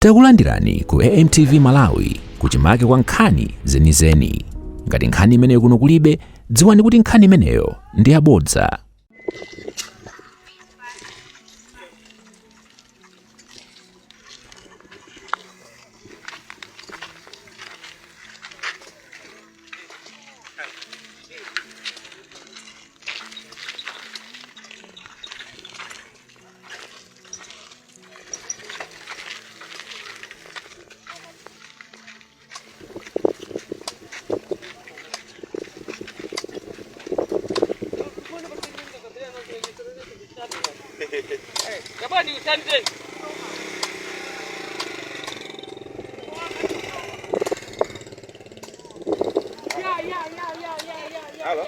Takulandirani ku AMTV Malawi kuchimake kwa nkhani zenizeni. Ngati nkhani imeneyo kuno kulibe, dziwani kuti nkhani imeneyo ndi yabodza. Jamani utandeni. Halo.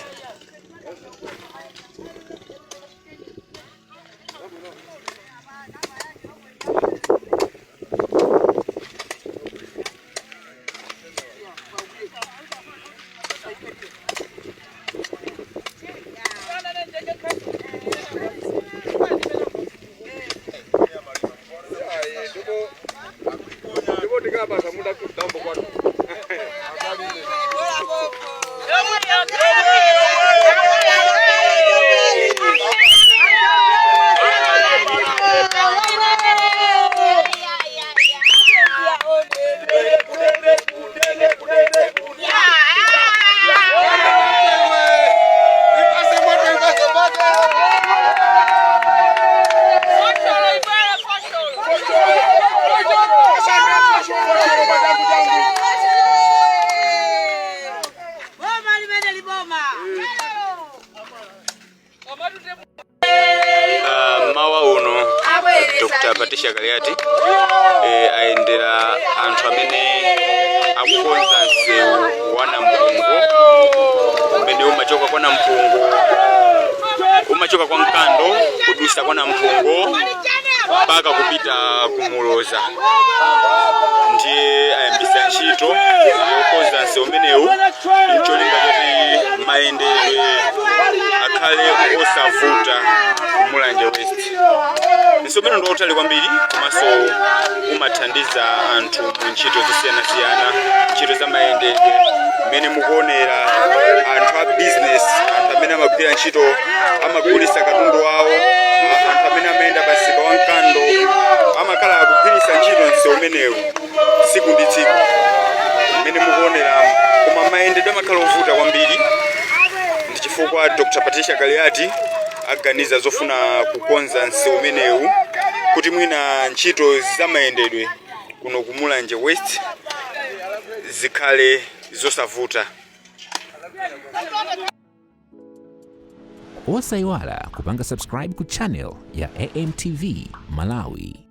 Dr. Patricia Galiati aendera anthu amene akukonza nsewu wa Nampungu umene umachoka kwa Nampungu, umachoka kwa Nkando kudusa kwa Nampungu mpaka kupita kumuloza. Ndiye ayambisa ntchito yokonza nsewu umenewu ncholinga kuti mayendedwe akhale osavuta Mulanje West. Nsomero ndo otali kwambiri komanso umathandiza anthu mu ntchito zosiyana-siyana, ntchito za mayendedwe mene mukuonera anthu a business, anthu amene amagwira ntchito amagulisa katundu wawo, anthu amene amayenda pasika wa Nkando amakhala akugwirisa ntchito nsewu umenewu tsiku ndi tsiku mene mukuonera, koma mayendedwe amakhala ovuta kwambiri. Ndi chifukwa Dr. Patricia Galiati aganiza zofuna kukonza nsewu umenewu kuti mwina ntchito za mayendedwe kuno ku Mulanje West zikhale zosavuta. Osayiwala kupanga subscribe ku channel ya AMTV Malawi.